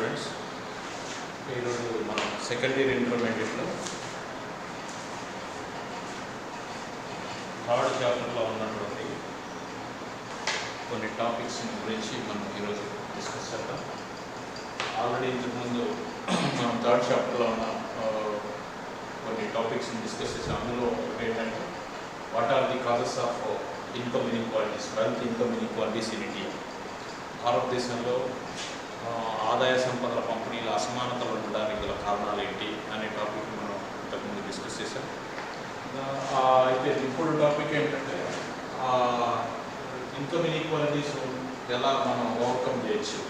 Students, ఈరోజు మనం second year ఇంటర్మీడియట్లో థర్డ్ చాప్టర్లో ఉన్నటువంటి కొన్ని టాపిక్స్ గురించి మనం ఈరోజు డిస్కస్ చేద్దాం. ఆల్రెడీ ఇంతకుముందు మనం థర్డ్ చాప్టర్లో ఉన్న కొన్ని టాపిక్స్ని డిస్కస్ చేసాం. అందులో ఏంటంటే what are the causes of income inequalities, wealth income inequalities in India. భారతదేశంలో ఆదాయ సంపదల పంపిణీల అసమానతలు ఉండడానికి గల కారణాలు ఏంటి అనే టాపిక్ మనం ఇంతకుముందు డిస్కస్ చేసాం. అయితే ఇప్పుడు టాపిక్ ఏంటంటే ఇన్కమ్ ఇన్ఈక్వాలిటీస్ ఎలా మనం ఓవర్కమ్ చేయొచ్చు,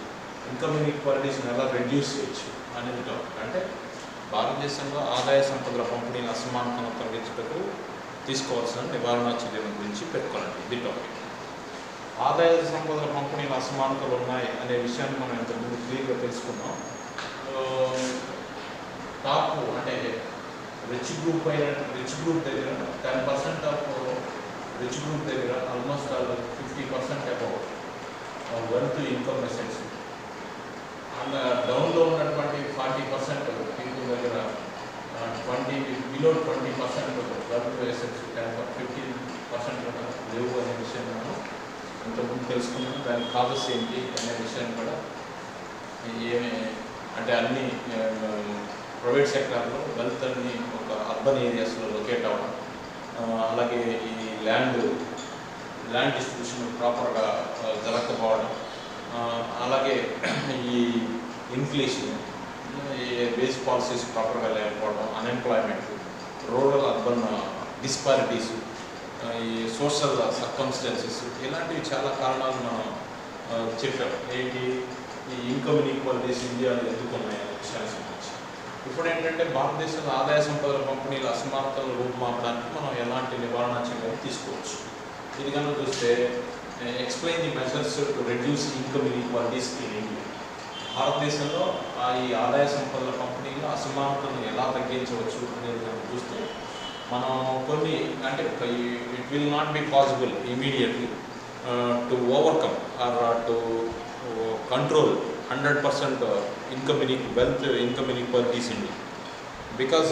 ఇన్కమ్ ఇన్ఈక్వాలిటీస్ని ఎలా రెడ్యూస్ చేయొచ్చు అనేది టాపిక్. అంటే భారతదేశంలో ఆదాయ సంపదల పంపిణీల అసమానతను తొలగించుటకు తీసుకోవాల్సిన నివారణ చర్యల గురించి పేర్కొనండి. ఇది టాపిక్. ఆదాయ సంపదల పంపిణీల అసమానతలు ఉన్నాయి అనే విషయాన్ని మనం ఇంతకుముందు క్లియర్గా తెలుసుకున్నాం. టాప్ అంటే రిచ్ గ్రూప్ దగ్గర 10% ఆఫ్ రిచ్ గ్రూప్ దగ్గర almost 50% above wealth income assets, and డౌన్లో ఉన్నటువంటి 40% పీపుల్ దగ్గర 20% వెల్త్ అసెట్స్ 15% లేవు అనే విషయం మనం ఇంతకుముందు తెలుసుకున్నాను. దాని కాజెస్ ఏంటి అనే విషయాన్ని కూడా ఏమి అంటే అన్ని ప్రైవేట్ సెక్టార్లో వెల్త్ అన్ని ఒక అర్బన్ ఏరియాస్లో లొకేట్ అవ్వడం, అలాగే ఈ ల్యాండ్ డిస్ట్రిబ్యూషన్ ప్రాపర్గా జరగకపోవడం, అలాగే ఈ ఇన్ఫ్లేషన్, ఈ బేస్ పాలసీస్ ప్రాపర్గా లేకపోవడం, అన్ఎంప్లాయ్మెంట్, రూరల్ అర్బన్ డిస్పారిటీస్, ఈ సోషల్ సర్కమ్స్టాన్సెస్, ఇలాంటివి చాలా కారణాలు మనం చెప్పాం. ఏంటి ఈ ఇన్కమ్ ఇన్ఈక్వాలిటీస్ ఇండియాలో ఎందుకున్నాయి అనే విషయానికి సంబంధించి. ఇప్పుడు ఏంటంటే భారతదేశంలో ఆదాయ సంపదల పంపిణీల అసమానతలను రూపుమాపడానికి మనం ఎలాంటి నివారణ చర్యలు తీసుకోవచ్చు. ఇది కనుక చూస్తే explain the measures to reduce income inequalities in India. భారతదేశంలో ఈ ఆదాయ సంపదల పంపిణీలో అసమానతలను ఎలా తగ్గించవచ్చు అనేది కనుక చూస్తే మనం కొన్ని అంటే it will not be possible immediately to overcome or to control 100% wealth income inequalities in India, because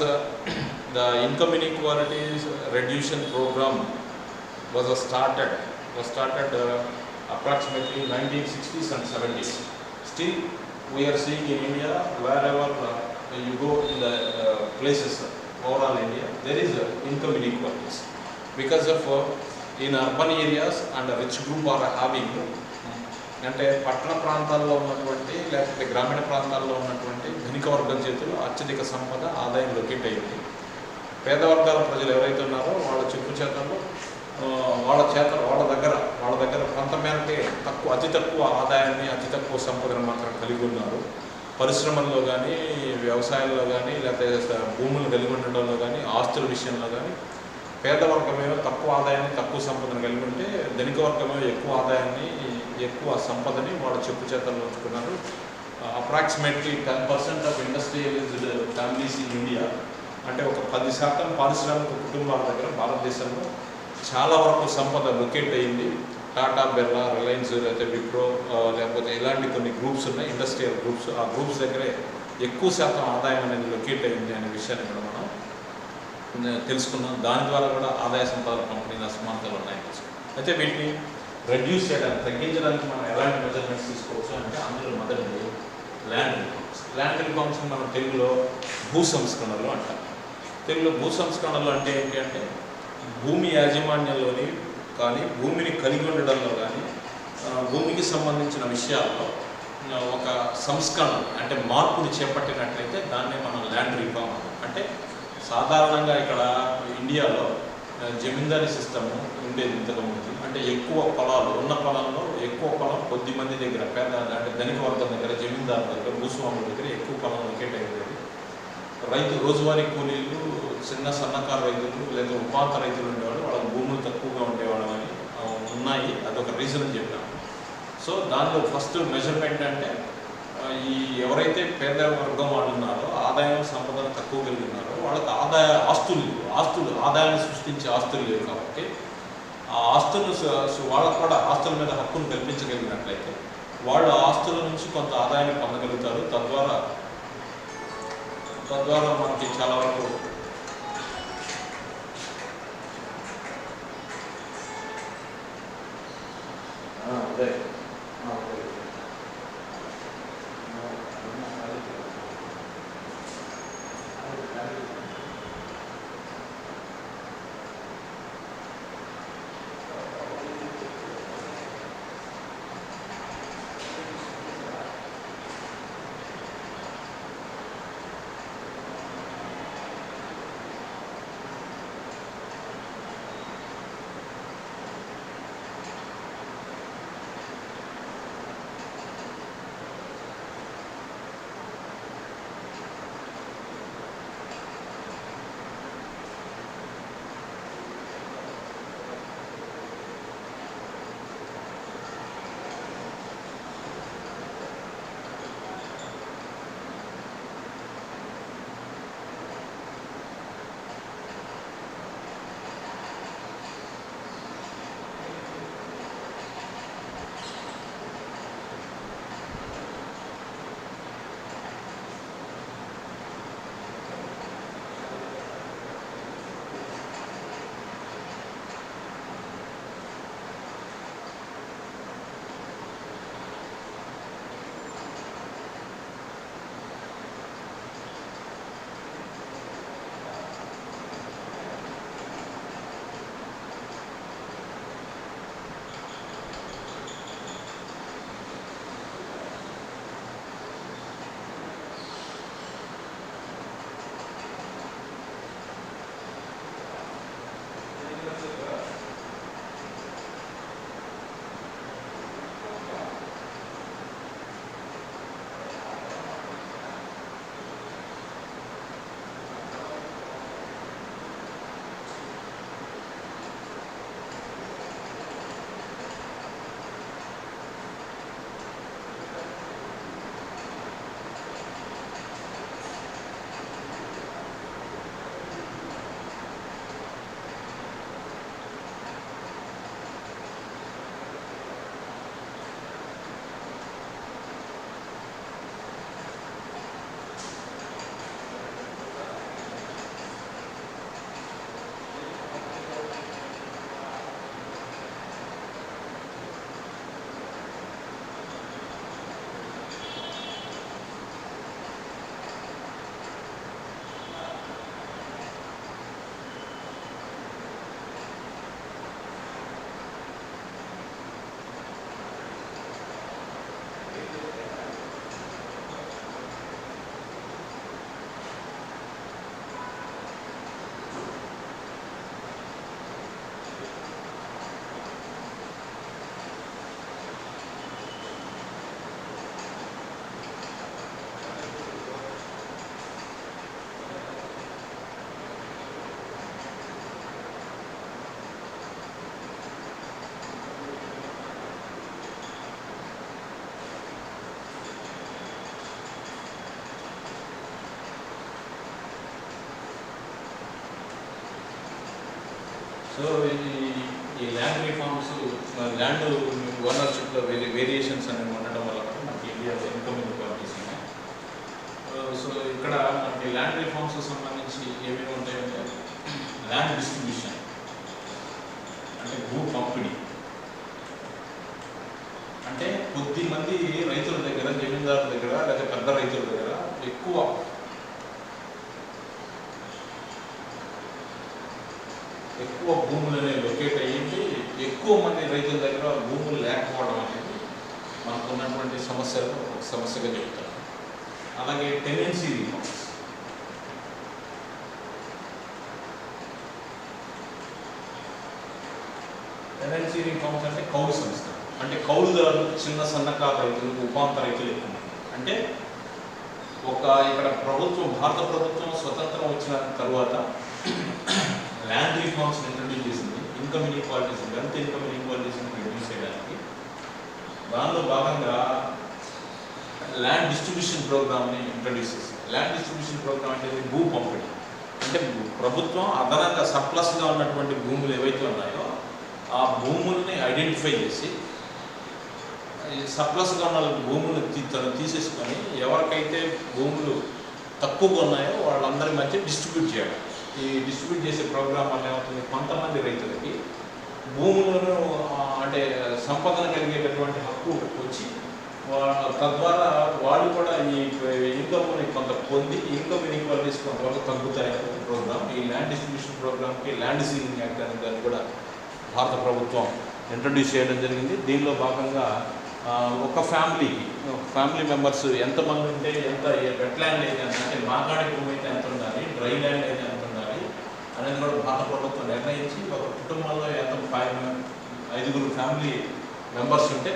the income inequalities reduction program was started approximately 1960s and 70s. Still we are seeing in India, wherever you go in the places overall India, there is income inequalities because of in urban areas and rich group are having, అంటే పట్టణ ప్రాంతాల్లో ఉన్నటువంటి లేకపోతే గ్రామీణ ప్రాంతాల్లో ఉన్నటువంటి ధనిక వర్గం చేతుల్లో అత్యధిక సంపద ఆదాయం లొకేట్ అయ్యింది. పేద వర్గాల ప్రజలు ఎవరైతే ఉన్నారో వాళ్ళ చెప్పు చేతల్లో వాళ్ళ దగ్గర కొంత మేరకే అతి తక్కువ ఆదాయాన్ని, అతి తక్కువ సంపదను మాత్రం కలిగి ఉన్నారు. పరిశ్రమల్లో కానీ, వ్యవసాయంలో కానీ, లేకపోతే భూములు కలిగి ఉండడంలో కానీ, ఆస్తుల విషయంలో కానీ పేద వర్గమేమో తక్కువ ఆదాయాన్ని, తక్కువ సంపదను కలిగి ఉంటే ధనిక వర్గమేమో ఎక్కువ ఆదాయాన్ని, ఎక్కువ సంపదని వాళ్ళ చెప్పు చేతల్లో ఉంచుకున్నారు. Approximately 10% of industrialized families in India, అంటే ఒక 10% పారిశ్రామిక కుటుంబాల దగ్గర భారతదేశంలో చాలా వరకు సంపద లొకేట్ అయ్యింది. టాటా, బిర్లా, రిలయన్స్, లేకపోతే విప్రో, లేకపోతే ఇలాంటి కొన్ని గ్రూప్స్ ఉన్నాయి, ఇండస్ట్రియల్ గ్రూప్స్. ఆ గ్రూప్స్ దగ్గరే ఎక్కువ శాతం ఆదాయం అనేది లొకేట్ అయ్యింది అనే విషయాన్ని కూడా మనం తెలుసుకున్నాం. దాని ద్వారా కూడా ఆదాయ సంపదల పంపిణీల అసమానతలు ఉన్నాయి. అయితే వీటిని రెడ్యూస్ చేయడానికి, తగ్గించడానికి మనం ఎలాంటి మెజర్మెంట్స్ తీసుకోవచ్చు అంటే అందులో మొదటిది ల్యాండ్ రిఫార్మ్స్. ల్యాండ్ రిఫార్మ్స్ మనం తెలుగులో భూ సంస్కరణలు అంటాం. తెలుగులో భూ సంస్కరణలు అంటే ఏంటి అంటే భూమి యాజమాన్యంలోని కానీ, భూమిని కలిగి ఉండడంలో కానీ, భూమికి సంబంధించిన విషయాల్లో ఒక సంస్కరణ అంటే మార్పుని చేపట్టినట్లయితే దాన్నే మనం ల్యాండ్ రిఫార్మ్ అంటే. సాధారణంగా ఇక్కడ ఇండియాలో జమీందారీ సిస్టమ్ ఉండేది ఇంతకుముందు. అంటే ఎక్కువ పొలాలు ఉన్న పొలంలో ఎక్కువ పొలం కొద్ది మంది దగ్గర, పేద అంటే ధనిక వర్గం దగ్గర, జమీందారుల దగ్గర, భూస్వాముల దగ్గర ఎక్కువ పొలం లొకేట్ అయ్యేది. రైతు రోజువారీ కూలీలు, చిన్న సన్నకారు రైతులు లేదా ఉపాంత రైతులు ఉండేవాళ్ళు, వాళ్ళకి భూములు తక్కువగా ఉండేవాళ్ళు అని ఉన్నాయి. అదొక రీజన్ అని చెప్పాను. సో దానిలో ఫస్ట్ మెజర్మెంట్ అంటే ఈ ఎవరైతే పేద వర్గం వాళ్ళు ఉన్నారో, ఆదాయం సంపదను తక్కువ కలిగి ఉన్నారో వాళ్ళకి ఆస్తులు ఆదాయాన్ని సృష్టించే ఆస్తులు లేవు. కాబట్టి ఆ ఆస్తులు వాళ్ళకు కూడా ఆస్తుల మీద హక్కును కల్పించగలిగినట్లయితే వాళ్ళ ఆస్తుల నుంచి కొంత ఆదాయాన్ని పొందగలుగుతారు. తద్వారా మనకి చాలా వరకు అదే సో ఈ ల్యాండ్ రిఫార్మ్స్, ల్యాండ్ ఓనర్షిప్లో వేరియేషన్స్ అనేవి ఉండడం వల్ల మనకి ఇండియాలో ఇన్కమ్ ఇన్ఈక్వాలిటీస్ ఉన్నాయి. సో ఇక్కడ మనకి ల్యాండ్ రిఫార్మ్స్ సంబంధించి ఏమేమి ఉంటాయంటే ల్యాండ్ డిస్ట్రిబ్యూషన్, అంటే భూ పంపిణీ. అంటే కొద్ది మంది రైతుల దగ్గర, జమీందారుల దగ్గర లేదా పెద్ద రైతుల దగ్గర ఎక్కువ భూములనే లొకేట్ అయ్యింది. ఎక్కువ మంది రైతుల దగ్గర భూములు లేకపోవడం అనేది మనకు ఉన్నటువంటి సమస్యలను ఒక సమస్యగా చెప్తారు. అలాగే టెనెన్సీ రిఫార్మ్స్, అంటే కౌలు సంస్థ, అంటే కౌలుదారులు చిన్న సన్నకారు రైతులు, ఉపాంత రైతులు ఎక్కువ. అంటే ఇక్కడ భారత ప్రభుత్వం స్వతంత్రం వచ్చిన తర్వాత ల్యాండ్ రిఫార్మ్స్ ఇంట్రడ్యూస్ చేసింది. ఇన్కమ్ ఇన్ఈక్వాలిటీస్, ఎంత ఇన్కమ్ ఇన్ఈక్వాలిటీస్ని రిడ్యూస్ చేయడానికి దానిలో భాగంగా ల్యాండ్ డిస్ట్రిబ్యూషన్ ప్రోగ్రామ్ని ఇంట్రడ్యూస్ చేసింది. ల్యాండ్ డిస్ట్రిబ్యూషన్ ప్రోగ్రామ్ అంటే భూ పంపిణీ. అంటే ప్రభుత్వం అదనంగా సర్ప్లస్గా ఉన్నటువంటి భూములు ఏవైతే ఉన్నాయో ఆ భూముల్ని ఐడెంటిఫై చేసి సర్ప్లస్గా ఉన్న భూములు తీసేసుకొని ఎవరికైతే భూములు తక్కువగా ఉన్నాయో వాళ్ళందరి మధ్య డిస్ట్రిబ్యూట్ చేయడం. ఈ డిస్ట్రిబ్యూట్ చేసే ప్రోగ్రాం వల్ల ఏమవుతుంది, కొంతమంది రైతులకి భూములను అంటే సంపదన కలిగేటటువంటి హక్కు వచ్చి తద్వారా వాళ్ళు కూడా ఈ ఇన్కమ్ని కొంత పొంది ఇన్కమ్ ఇన్ఈక్వాలిటీస్ కొంతవరకు తగ్గుతాయనే ప్రోగ్రామ్. ఈ ల్యాండ్ డిస్ట్రిబ్యూషన్ ప్రోగ్రామ్కి ల్యాండ్ సీలింగ్ యాక్ట్ అనే దాన్ని కూడా భారత ప్రభుత్వం ఇంట్రడ్యూస్ చేయడం జరిగింది. దీనిలో భాగంగా ఒక ఫ్యామిలీ మెంబర్స్ ఎంతమంది ఉంటే ఎంత వెట్లాండ్ అయితే అంటే మాగాడి భూమి అయితే ఎంత ఉండాలి, డ్రై ల్యాండ్ అయితే ఎంత ఉండాలి అనేది కూడా భారత ప్రభుత్వం నిర్ణయించి ఒక కుటుంబంలో ఎంత 5 ఫ్యామిలీ మెంబర్స్ ఉంటే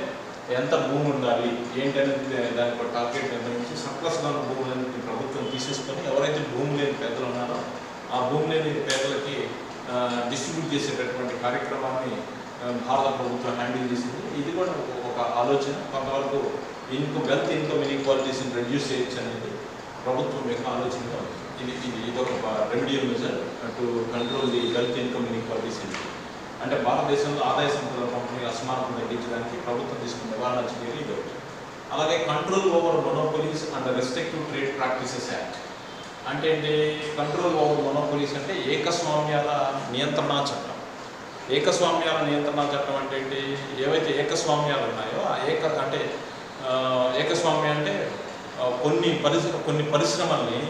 ఎంత భూమి ఉండాలి ఏంటనేది దానికి ఒక టార్గెట్ నిర్ణయించి సర్ప్లస్గా ఉన్న భూములన్నింటినీ ప్రభుత్వం తీసేసుకొని ఎవరైతే భూమి లేని పేదలు ఉన్నారో ఆ భూమి లేని పేదలకి డిస్ట్రిబ్యూట్ చేసేటటువంటి కార్యక్రమాన్ని భారత ప్రభుత్వం హ్యాండిల్ చేసింది. ఇది కూడా ఒక ఆలోచన, కొంతవరకు వెల్త్ ఇన్కమ్ ఇన్ఈక్వాలిటీస్ని రెడ్యూస్ చేయొచ్చు అనేది ప్రభుత్వం యొక్క ఆలోచనగా ఇది ఒక remedial measure to control the wealth income inequalities. అంటే భారతదేశంలో ఆదాయ సంపద పంపిణీ అసమానతను తగ్గించడానికి ప్రభుత్వం తీసుకున్న నివారణ చర్యలు ఇది ఒకటి. అలాగే control over monopolies and restrictive trade practices act అంటే ఏంటి? కంట్రోల్ ఓవర్ మొనోపోలీస్ అంటే ఏకస్వామ్యాల నియంత్రణ చట్టం. ఏకస్వామ్యాల నియంత్రణ చట్టం అంటే ఏంటి? ఏవైతే ఏకస్వామ్యాలు ఉన్నాయో ఆ ఏకస్వామ్యం అంటే కొన్ని పరిశ్రమల్ని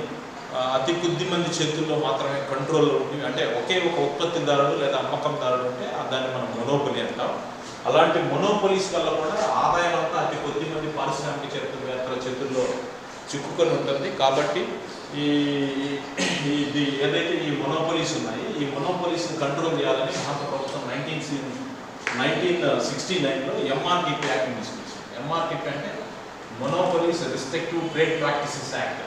అతి కొద్ది మంది చేతుల్లో మాత్రమే కంట్రోల్లో ఉండి, అంటే ఒకే ఒక ఉత్పత్తిదారుడు లేదా అమ్మకందారుడు ఉంటే దాన్ని మనం మొనోపొలి అంటాం. అలాంటి మొనోపొలీస్ వల్ల కూడా ఆదాయం అంతా అతి కొద్ది మంది పారిశ్రామికవేత్తల చేతుల్లో చిక్కుకొని ఉంటుంది. కాబట్టి ఏదైతే ఈ మొనోపొలీస్ ఉన్నాయి ఈ మొనోపొలీస్ని కంట్రోల్ చేయాలని భారత ప్రభుత్వం 1969లో ఎంఆర్టీపీ యాక్ట్ని తీసుకొచ్చింది. ఎంఆర్టీపీ అంటే మొనోపొలీస్ రెస్ట్రిక్టివ్ ట్రేడ్ ప్రాక్టీసెస్ యాక్ట్.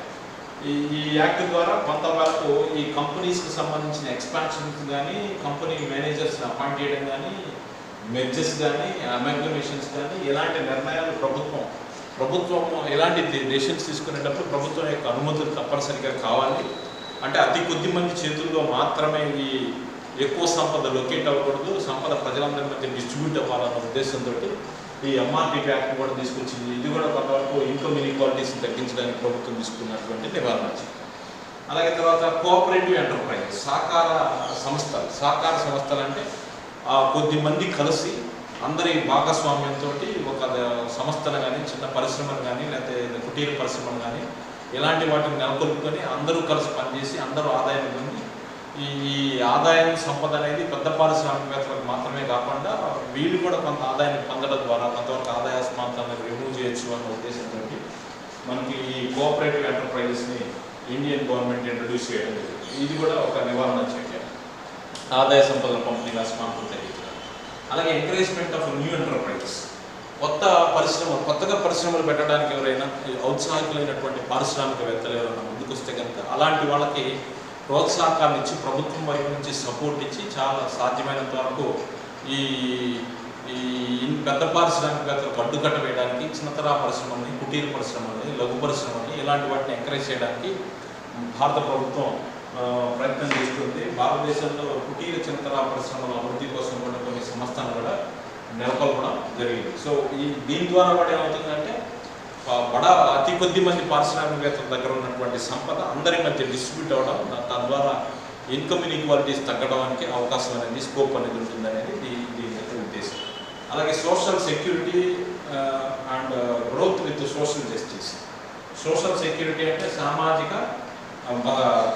ఈ యాక్ట్ ద్వారా కొంతవరకు ఈ కంపెనీస్కి సంబంధించిన ఎక్స్పాన్షన్స్ కానీ, కంపెనీ మేనేజర్స్ని అపాయింట్ చేయడం కానీ, మెర్జెస్ కానీ, అమాల్గమేషన్స్ కానీ ఇలాంటి నిర్ణయాలు ప్రభుత్వం ఎలాంటి డెసిషన్స్ తీసుకునేటప్పుడు ప్రభుత్వం యొక్క అనుమతులు తప్పనిసరిగా కావాలి. అంటే అతి కొద్ది మంది చేతుల్లో మాత్రమే ఈ ఎక్కువ సంపద లొకేట్ అవ్వకూడదు, సంపద ప్రజలందరి మధ్య డిస్ట్రిబ్యూట్ అవ్వాలన్న ఉద్దేశంతో ఈ ఎంఆర్టీపీ యాక్ట్ కూడా తీసుకొచ్చింది. ఇది కూడా కొంతవరకు ఇన్కమ్ ఇన్ఈక్వాలిటీస్ని తగ్గించడానికి ప్రభుత్వం తీసుకున్నటువంటి నివారణ. అలాగే తర్వాత కోఆపరేటివ్ ఎంటర్ప్రైజ్ సహకార సంస్థలు అంటే కొద్ది మంది కలిసి అందరి భాగస్వామ్యంతో ఒక సంస్థను కానీ, చిన్న పరిశ్రమను కానీ, లేకపోతే కుటీర పరిశ్రమను కానీ ఇలాంటి వాటిని నెలకొల్పుకొని అందరూ కలిసి పనిచేసి అందరూ ఆదాయం పొంది ఈ ఆదాయం సంపద అనేది పెద్ద పారిశ్రామికవేత్తలకు మాత్రమే కాకుండా వీళ్ళు కూడా కొంత ఆదాయాన్ని పొందడం ద్వారా కొంతవరకు ఆదాయ అసమానతను రిమూవ్ చేయొచ్చు అన్న ఉద్దేశంతో మనకి ఈ కోఆపరేటివ్ ఎంటర్ప్రైజెస్ని ఇండియన్ గవర్నమెంట్ ఇంట్రడ్యూస్ చేయడం జరిగింది. ఇది కూడా ఒక నివారణ చర్య, ఆదాయ సంపదల పంపిణీ అసమానతను తగ్గించడం. అలాగే ఎంకరేజ్మెంట్ ఆఫ్ న్యూ ఎంటర్ప్రైజెస్, కొత్తగా పరిశ్రమలు పెట్టడానికి ఎవరైనా ఔత్సాహికులైనటువంటి పారిశ్రామికవేత్తలు ఎవరైనా ముందుకు వస్తే కనుక అలాంటి వాళ్ళకి ప్రోత్సాహకాన్ని ఇచ్చి ప్రభుత్వం వైపు నుంచి సపోర్ట్ ఇచ్చి చాలా సాధ్యమైనంత వరకు ఈ పెద్ద పారిశ్రామికవేత్తలకు అడ్డుకట్ట వేయడానికి చిన్నతరా పరిశ్రమల్ని, కుటీర పరిశ్రమల్ని, లఘు పరిశ్రమల్ని ఇలాంటి వాటిని ఎంకరేజ్ చేయడానికి భారత ప్రభుత్వం ప్రయత్నం చేస్తుంది. భారతదేశంలో కుటీర చిన్నతరా పరిశ్రమల అభివృద్ధి కోసం కూడా కొన్ని సంస్థలను కూడా నెలకొల్పడం జరిగింది. సో దీని ద్వారా కూడా ఏమవుతుందంటే అతి కొద్ది మంది పారిశ్రామికవేత్తల దగ్గర ఉన్నటువంటి సంపద అందరి మధ్య డిస్ట్రిబ్యూట్ అవ్వడం, తద్వారా ఇన్కమ్ ఇన్ఈక్వాలిటీస్ తగ్గడానికి అవకాశం అనేది, స్కోప్ అనేది ఉంటుంది అనేది దీని యొక్క ఉద్దేశం. అలాగే social security and growth with social justice. Social security అంటే సామాజిక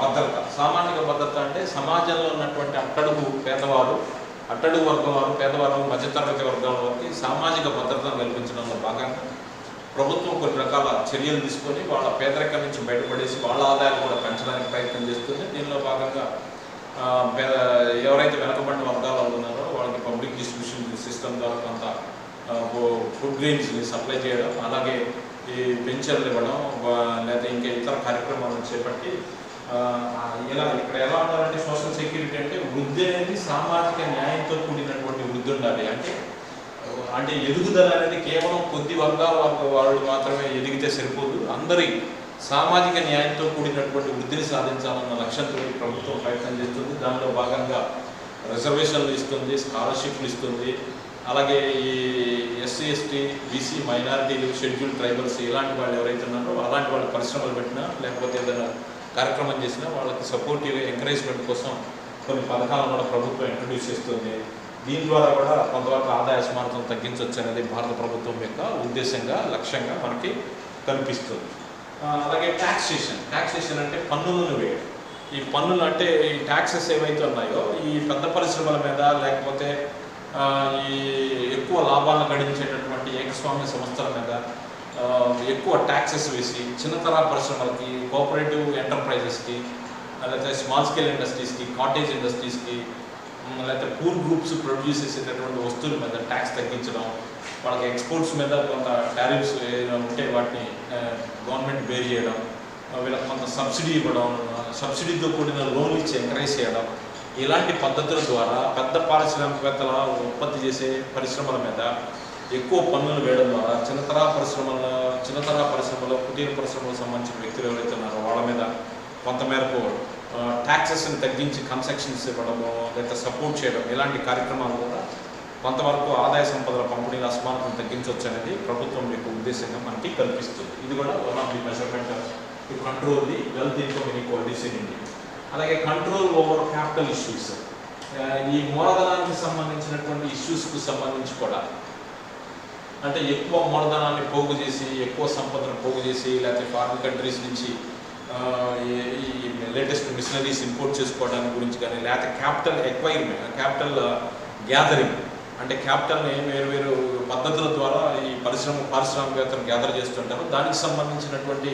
భద్రత. సామాజిక భద్రత అంటే సమాజంలో ఉన్నటువంటి అట్టడుగు వర్గం వారు, పేదవారు, మధ్యతరగతి వర్గాల వారికి సామాజిక భద్రతను కల్పించడంలో భాగంగా ప్రభుత్వం కొన్ని రకాల చర్యలు తీసుకొని వాళ్ళ పేదరికం నుంచి బయటపడేసి వాళ్ళ ఆదాయాలు కూడా పెంచడానికి ప్రయత్నం చేస్తుంది. దీనిలో భాగంగా ఎవరైతే వెనకబడిన వర్గాలు ఉన్నారో వాళ్ళకి పబ్లిక్ డిస్ట్రిబ్యూషన్ సిస్టమ్ ద్వారా కొంత ఫుడ్ గ్రెయిన్స్ని సప్లై చేయడం, అలాగే ఈ పెన్షన్లు ఇవ్వడం, లేదా ఇంకా ఇతర కార్యక్రమాలను చేపట్టి ఇక్కడ ఎలా ఉండాలంటే సోషల్ సెక్యూరిటీ అంటే వృద్ధి అనేది సామాజిక న్యాయంతో కూడినటువంటి వృద్ధి ఉండాలి. అంటే ఎదుగుదల అనేది కేవలం కొద్ది వర్గాల వాళ్ళు మాత్రమే ఎదిగితే సరిపోదు, అందరి సామాజిక న్యాయంతో కూడినటువంటి వృద్ధిని సాధించాలన్న లక్ష్యంతో ప్రభుత్వం ప్రయత్నం చేస్తుంది. దానిలో భాగంగా రిజర్వేషన్లు ఇస్తుంది, స్కాలర్షిప్లు ఇస్తుంది, అలాగే ఈ ఎస్సీ ఎస్టీ బీసీ మైనారిటీలు షెడ్యూల్ ట్రైబల్స్ ఇలాంటి వాళ్ళు ఎవరైతే ఉన్నారో అలాంటి వాళ్ళు పరిశ్రమలు పెట్టినా లేకపోతే ఏదైనా కార్యక్రమం చేసినా వాళ్ళకి సపోర్టివ్ ఎంకరేజ్మెంట్ కోసం కొన్ని పథకాలను కూడా ప్రభుత్వం ఇంట్రడ్యూస్ చేస్తుంది. దీని ద్వారా కూడా కొంతవరకు ఆదాయ అసమానతను తగ్గించవచ్చు అనేది భారత ప్రభుత్వం యొక్క ఉద్దేశంగా లక్ష్యంగా మనకి కనిపిస్తుంది. అలాగే ట్యాక్సేషన్ అంటే పన్నులను వేయడం. ఈ పన్నులు అంటే ఈ ట్యాక్సెస్ ఏవైతే ఉన్నాయో ఈ పెద్ద పరిశ్రమల మీద లేకపోతే ఈ ఎక్కువ లాభాలను గడించేటటువంటి ఏకస్వామ్య సంస్థల మీద ఎక్కువ ట్యాక్సెస్ వేసి చిన్నతర పరిశ్రమలకి, కోఆపరేటివ్ ఎంటర్ప్రైజెస్కి, లేకపోతే స్మాల్ స్కేల్ ఇండస్ట్రీస్కి, కాటేజ్ ఇండస్ట్రీస్కి, లేకపోతే పూర్ గ్రూప్స్ ప్రొడ్యూస్ చేసేటటువంటి వస్తువుల మీద ట్యాక్స్ తగ్గించడం, వాళ్ళకి ఎక్స్పోర్ట్స్ మీద కొంత టారిఫ్స్ ఏదైనా ఉంటే వాటిని గవర్నమెంట్ బేర్ చేయడం, వీళ్ళకి కొంత సబ్సిడీ ఇవ్వడం, సబ్సిడీతో కూడిన లోన్లు ఇచ్చి ఎంకరేజ్ చేయడం, ఇలాంటి పద్ధతుల ద్వారా పెద్ద పారిశ్రామికవేత్తల ఉత్పత్తి చేసే పరిశ్రమల మీద ఎక్కువ పన్నులు వేయడం ద్వారా చిన్నతర పరిశ్రమలో కుటీర పరిశ్రమలకు సంబంధించిన వ్యక్తులు ఎవరైతే ఉన్నారో వాళ్ళ మీద కొంతమేరకు ట్యాక్సెస్ని తగ్గించి కన్సెషన్స్ ఇవ్వడము లేదా సపోర్ట్ చేయడం ఇలాంటి కార్యక్రమాలు కూడా కొంతవరకు ఆదాయ సంపదల పంపిణీల అసమానతను తగ్గించవచ్చు అనేది ప్రభుత్వం యొక్క ఉద్దేశంగా మనకి కల్పిస్తుంది. ఇది కూడా one of the measurement to control the wealth income inequalities in India. అలాగే కంట్రోల్ ఓవర్ క్యాపిటల్ ఇష్యూస్, ఈ మూలధనానికి సంబంధించినటువంటి ఇష్యూస్కు సంబంధించి కూడా అంటే ఎక్కువ మూలధనాన్ని పోగు చేసి ఎక్కువ సంపదను పోగు చేసి లేకపోతే ఫారిన్ కంట్రీస్ నుంచి ఈ లేటెస్ట్ మిషనరీస్ ఇంపోర్ట్ చేసుకోవడానికి గురించి కానీ లేకపోతే క్యాపిటల్ గ్యాదరింగ్ అంటే క్యాపిటల్ని వేరు పద్ధతుల ద్వారా ఈ పారిశ్రామికవేత్తలు గ్యాదర్ చేస్తుంటారు. దానికి సంబంధించినటువంటి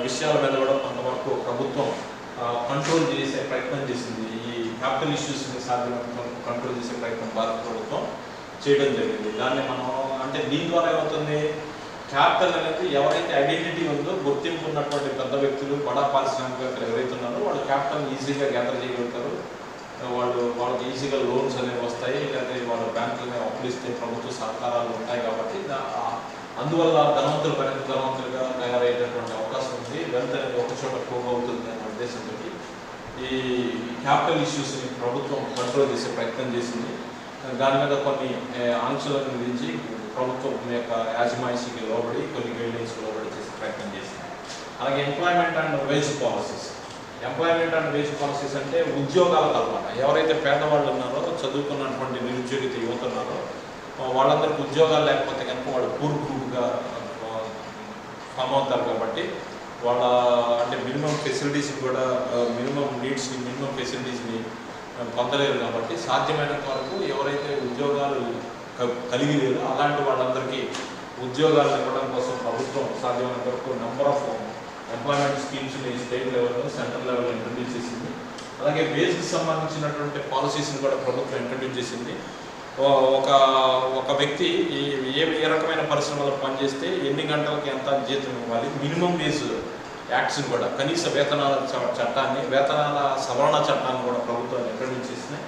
విషయాల మీద కూడా కొంతవరకు ప్రభుత్వం కంట్రోల్ చేసే ప్రయత్నం చేసింది. ఈ క్యాపిటల్ ఇష్యూస్ని సాధ్యమైనంత కంట్రోల్ చేసే ప్రయత్నం భారత ప్రభుత్వం చేయడం జరిగింది. దాన్ని మనం అంటే దీని ద్వారా ఏమవుతుంది, క్యాపిటల్ అనేది ఎవరైతే ఐడెంటిటీ ఉందో గుర్తింపు ఉన్నటువంటి పెద్ద వ్యక్తులు బడా పారిశ్రామికవేత్తలు ఎవరైతే ఉన్నారో వాళ్ళు క్యాపిటల్ ఈజీగా గ్యాదర్ చేయగలుగుతారు. వాళ్ళకి ఈజీగా లోన్స్ అనేవి వస్తాయి, లేకపోతే వాళ్ళ బ్యాంకులనే అప్పులు ఇస్తే ప్రభుత్వ సహకారాలు ఉంటాయి. కాబట్టి అందువల్ల ధనవంతులు మరింత ధనవంతులుగా తయారయ్యేటటువంటి అవకాశం ఉంది. వెల్త్ అనేది ఒక చోట పోగు అవుతుంది అనే ఉద్దేశంతో ఈ క్యాపిటల్ ఇష్యూస్ని ప్రభుత్వం కంట్రోల్ చేసే ప్రయత్నం చేసింది. దాని మీద కొన్ని ఆంక్షలను విధించి ప్రభుత్వం యొక్క యాజమాయిషీకి లోబడి కొన్ని గైడ్లైన్స్ లోబడి చేసే ప్రయత్నం చేసింది. అలాగే ఎంప్లాయ్మెంట్ అండ్ వేజ్ పాలసీస్ అంటే ఉద్యోగాల కల్పన. ఎవరైతే పేదవాళ్ళు ఉన్నారో చదువుకున్నటువంటి నిరుద్యోగిత యువత ఉన్నారో వాళ్ళందరికీ ఉద్యోగాలు లేకపోతే కనుక వాళ్ళు పూర్ గ్రూప్గా ఫామ్ అవుతారు. కాబట్టి వాళ్ళ అంటే మినిమం ఫెసిలిటీస్ని కూడా మినిమం ఫెసిలిటీస్ని పొందలేరు. కాబట్టి సాధ్యమైనంత వరకు ఎవరైతే ఉద్యోగాలు కలిగి లేదో అలాంటి వాళ్ళందరికీ ఉద్యోగాలు ఇవ్వడం కోసం ప్రభుత్వం సాధ్యమైనంత వరకు నెంబర్ ఆఫ్ ఎంప్లాయ్మెంట్ స్కీమ్స్ని స్టేట్ లెవెల్లో సెంట్రల్ లెవెల్లో ఇంట్రడ్యూస్ చేసింది. అలాగే వేజ్కి సంబంధించినటువంటి పాలసీస్ని కూడా ప్రభుత్వం ఇంట్రడ్యూస్ చేసింది. ఒక వ్యక్తి ఏ రకమైన పరిశ్రమలో పనిచేస్తే ఎన్ని గంటలకి ఎంత జీతం ఇవ్వాలి, మినిమం వేజ్ యాక్ట్స్ని కూడా కనీస వేతనాల చట్టాన్ని, వేతనాల సవరణ చట్టాన్ని కూడా ప్రభుత్వాన్ని ఇంట్రడ్యూస్ చేసినాయి.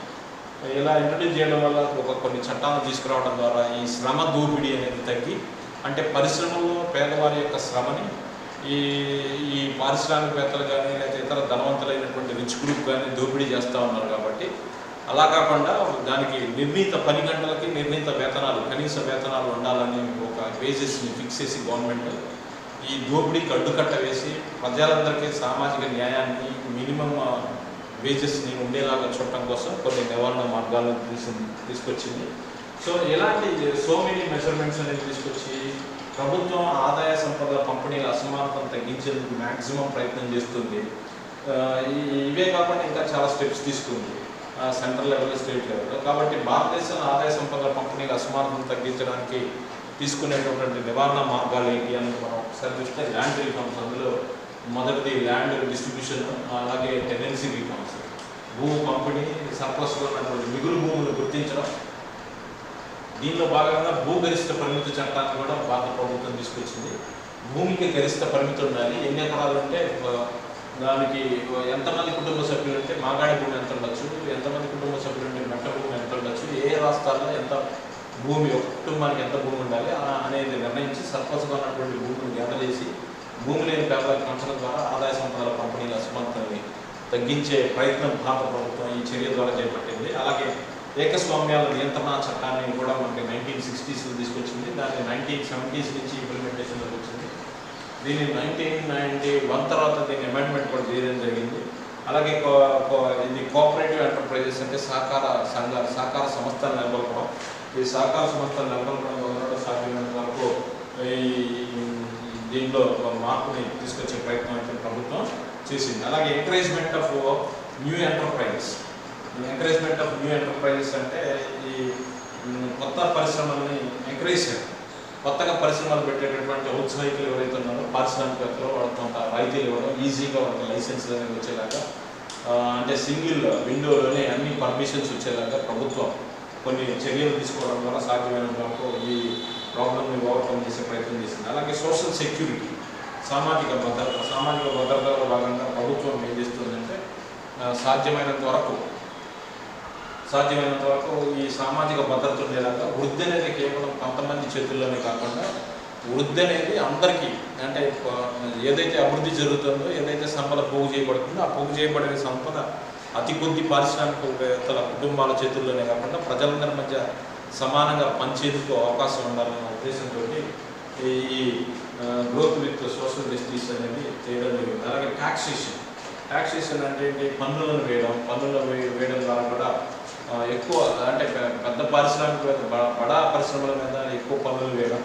ఇలా ఇంట్రడ్యూస్ చేయడం వల్ల కొన్ని చట్టాలను తీసుకురావడం ద్వారా ఈ శ్రమ దోపిడీ అనేది తగ్గి అంటే పరిశ్రమల్లో పేదవారి యొక్క శ్రమని ఈ పారిశ్రామికవేత్తలు కానీ లేదా ఇతర ధనవంతులైనటువంటి రిచ్ గ్రూప్ కానీ దోపిడీ చేస్తూ ఉన్నారు. కాబట్టి అలా కాకుండా దానికి నిర్ణీత పని గంటలకి నిర్ణీత వేతనాలు, కనీస వేతనాలు ఉండాలని ఒక వేజెస్ని ఫిక్స్ చేసి గవర్నమెంట్ ఈ దోపిడీకి అడ్డుకట్ట వేసి ప్రజలందరికీ సామాజిక న్యాయాన్ని, మినిమం వేజెస్ని ఉండేలాగా చూడటం కోసం కొన్ని నివారణ మార్గాలను తీసుకొచ్చింది. సో ఇలాంటి మెనీ మెజర్మెంట్స్ అనేది తీసుకొచ్చి ప్రభుత్వం ఆదాయ సంపద పంపిణీల అసమానతను తగ్గించేందుకు మ్యాక్సిమం ప్రయత్నం చేస్తుంది. ఇవే కాకుండా ఇంకా చాలా స్టెప్స్ తీసుకుంది సెంట్రల్ లెవెల్, స్టేట్ లెవెల్లో. కాబట్టి భారతదేశంలో ఆదాయ సంపద పంపిణీల అసమానతను తగ్గించడానికి తీసుకునేటటువంటి నివారణ మార్గాలు ఏంటి అని మనం ఒకసారి చూస్తే ల్యాండ్ రిఫార్మ్స్. అందులో మొదటిది ల్యాండ్ డిస్ట్రిబ్యూషన్, అలాగే టెనెన్సీ రిఫార్మ్స్. భూమి పంపిణీ, సర్ప్లస్లో ఉన్నటువంటి మిగులు భూములు గుర్తించడం. దీనిలో భాగంగా భూగరిష్ట పరిమితి చట్టాన్ని కూడా భారత ప్రభుత్వం తీసుకొచ్చింది. భూమికి గరిష్ట పరిమితి ఉండాలి. ఎన్ని ఎకరాలు అంటే దానికి ఎంతమంది కుటుంబ సభ్యులు అంటే మాగాడి భూమి ఎంత ఉండొచ్చు, ఎంతమంది కుటుంబ సభ్యులు అంటే మెట్ట భూమి ఎంత ఉండొచ్చు, ఏ రాష్ట్రాల్లో ఎంత భూమి, ఒక కుటుంబానికి ఎంత భూమి ఉండాలి అనేది నిర్ణయించి సర్ప్లస్గా ఉన్నటువంటి భూమిని గ్యాదర్ చేసి భూమి లేని పేదలకు పంచడం ద్వారా ఆదాయ సంపదల పంపిణీల అసమానతని తగ్గించే ప్రయత్నం భారత ప్రభుత్వం ఈ చర్య ద్వారా చేపట్టింది. అలాగే ఏకస్వామ్యాల నియంత్రణ చట్టాన్ని కూడా మనకి 1960s తీసుకొచ్చింది. దాన్ని 1970s నుంచి ఇంప్లిమెంటేషన్లోకి వచ్చింది. దీన్ని 1991 తర్వాత దీన్ని అమెండ్మెంట్ కూడా చేయడం జరిగింది. అలాగే ఇది కోఆపరేటివ్ ఎంటర్ప్రైజెస్ అంటే సహకార సంస్థలు నెలకొల్పడం. ఈ సహకార సంస్థలు నెలకొల్పడం వల్ల సాధ్యమైనంత వరకు దీనిలో మార్పుని తీసుకొచ్చే ప్రయత్నం అయితే ప్రభుత్వం చేసింది. అలాగే ఎంకరేజ్మెంట్ ఆఫ్ న్యూ ఎంటర్ప్రైజెస్. అంటే ఈ కొత్త పరిశ్రమల్ని ఎంకరేజ్ చేయడం. కొత్తగా పరిశ్రమలు పెట్టేటటువంటి ఔత్సాహికులు ఎవరైతే ఉన్నారో పారిశ్రామికవేత్తలు వాళ్ళతో రాయితీలు ఇవ్వడం, ఈజీగా వాళ్ళకి లైసెన్స్లు అనేవి వచ్చేలాగా, అంటే సింగిల్ విండోలోనే అన్ని పర్మిషన్స్ వచ్చేలాగా ప్రభుత్వం కొన్ని చర్యలు తీసుకోవడం ద్వారా సాధ్యమైనంత వరకు ఈ ప్రాబ్లమ్ని ఓవర్కమ్ చేసే ప్రయత్నం చేసింది. అలాగే సోషల్ సెక్యూరిటీ, సామాజిక భద్రతలో భాగంగా ప్రభుత్వం ఏం చేస్తుందంటే సాధ్యమైనంత వరకు ఈ సామాజిక భద్రత ఉండేలాగా వృద్ధి అనేది కేవలం కొంతమంది చేతుల్లోనే కాకుండా వృద్ధి అనేది అందరికీ, అంటే ఏదైతే అభివృద్ధి జరుగుతుందో, ఏదైతే సంపద పోగు చేయబడుతుందో ఆ పోగు చేయబడిన సంపద అతి కొద్ది పారిశ్రామికవేత్తల కుటుంబాల చేతుల్లోనే కాకుండా ప్రజలందరి మధ్య సమానంగా పంచేందుకు అవకాశం ఉండాలన్న ఉద్దేశంతో ఈ గ్రోత్ విత్ సోషల్ జస్టిస్ అనేది చేయడం జరిగింది. అలాగే ట్యాక్సేషన్ అంటే పన్నులను వేయడం ద్వారా కూడా ఎక్కువ, అంటే పెద్ద బడా పరిశ్రమల మీద ఎక్కువ పన్నులు వేయడం,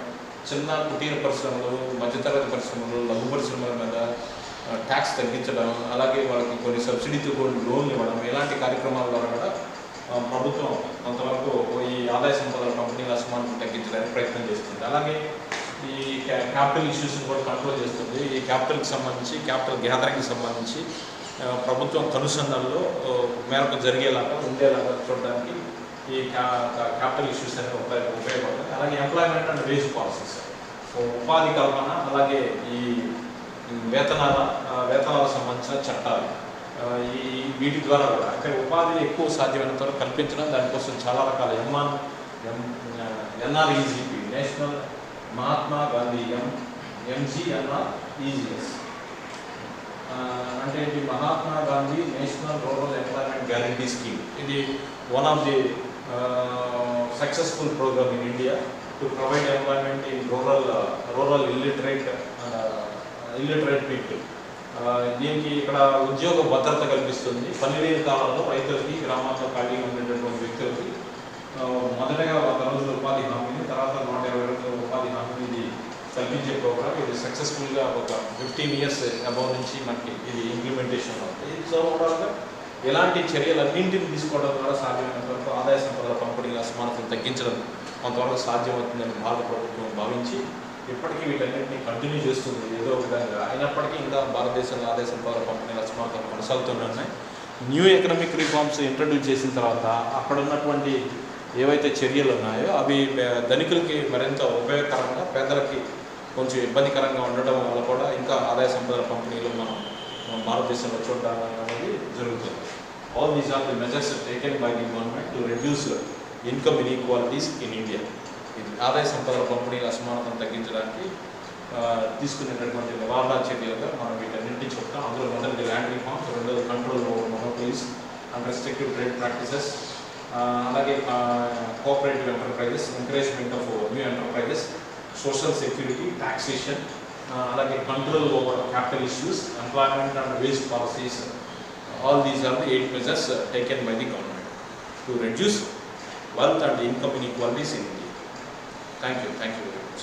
చిన్న కుటీర పరిశ్రమలు, మధ్యతరగతి పరిశ్రమలు, లఘు పరిశ్రమల మీద ట్యాక్స్ తగ్గించడం, అలాగే వాళ్ళకి కొన్ని సబ్సిడీతో కొన్ని లోన్లు ఇవ్వడం, ఇలాంటి కార్యక్రమాల ద్వారా కూడా ప్రభుత్వం కొంతవరకు ఈ ఆదాయ సంపదల కంపెనీల అసమానతను తగ్గించడానికి ప్రయత్నం చేస్తుంది. అలాగే ఈ క్యాపిటల్ ఇష్యూస్ని కూడా కంట్రోల్ చేస్తుంది. ఈ క్యాపిటల్కి సంబంధించి, క్యాపిటల్ గ్యాదరింగ్కి సంబంధించి ప్రభుత్వం కనుసంధానంలో మేరకు జరిగేలాగా ఉండేలాగా చూడడానికి ఈ క్యాపిటల్ ఇష్యూస్ అనేవి ఉపయోగపడతాయి. అలాగే ఎంప్లాయ్మెంట్ అండ్ వేజ్ పాలసీస్, ఉపాధి కల్పన, అలాగే ఈ వేతనాలకు సంబంధించిన చట్టాలు, వీటి ద్వారా కూడా అంటే ఉపాధి ఎక్కువ సాధ్యమైనంత వరకు కల్పించడం, దానికోసం చాలా రకాల NREGP, national Mahatma Gandhi MGNREGS అంటే ఇది Mahatma Gandhi national rural employment guarantee scheme. ఇది one of the successful program in India to provide employment in rural illiterate people. దీనికి ఇక్కడ ఉద్యోగ భద్రత కల్పిస్తుంది. పనిలేని కాలంలో రైతులకి, గ్రామాల్లో ఖాళీగా ఉండేటటువంటి వ్యక్తులకి మొదటగా 100 రోజుల ఉపాధి హామీని, తర్వాత 120 రోజుల ఉపాధి హామీని కల్పించే ప్రోగ్రామ్. ఇది సక్సెస్ఫుల్గా ఒక 15 years అబౌవ్ నుంచి మనకి ఇది ఇంప్లిమెంటేషన్ అవుతుంది. సో ఓవరాల్గా ఇలాంటి చర్యలన్నింటినీ తీసుకోవడం ద్వారా సాధ్యమైనంత వరకు ఆదాయ సంపదల పంపిణీల అసమానతను తగ్గించడం కొంతవరకు సాధ్యమవుతుందని భారత ప్రభుత్వం భావించి ఇప్పటికీ వీటన్నింటినీ కంటిన్యూ చేస్తుంది ఏదో విధంగా. అయినప్పటికీ ఇంకా భారతదేశంలో ఆదాయ సంపదల పంపిణీల అసమానతలు కొనసాగుతున్నాయి. న్యూ ఎకనామిక్ రిఫార్మ్స్ ఇంట్రడ్యూస్ చేసిన తర్వాత అక్కడ ఉన్నటువంటి ఏవైతే చర్యలు ఉన్నాయో అవి ధనికులకి మరింత ఉపయోగకరంగా, పేదలకి కొంచెం ఇబ్బందికరంగా ఉండడం వల్ల కూడా ఇంకా ఆదాయ సంపదల పంపిణీలు మనం భారతదేశంలో చూడడం అనేది జరుగుతుంది. All these are the measures taken by the government to reduce income inequalities in India. ఇది ఆదాయ సంపదల పంపిణీల అసమానతను తగ్గించడానికి తీసుకునేటటువంటి నివారణ చర్యలుగా మనం వీటన్నింటినీ చెప్తాం. అందులో మొదటిది ల్యాండ్ రిఫార్మ్స్, రెండోది control over monopolies and restrictive trade practices, అలాగే cooperative enterprises, encouragement of new enterprises, social security, taxation, అలాగే control over capital issues, employment and wage policies. All these are the 8 measures taken by the government to reduce wealth and income inequalities in India. Thank you very much.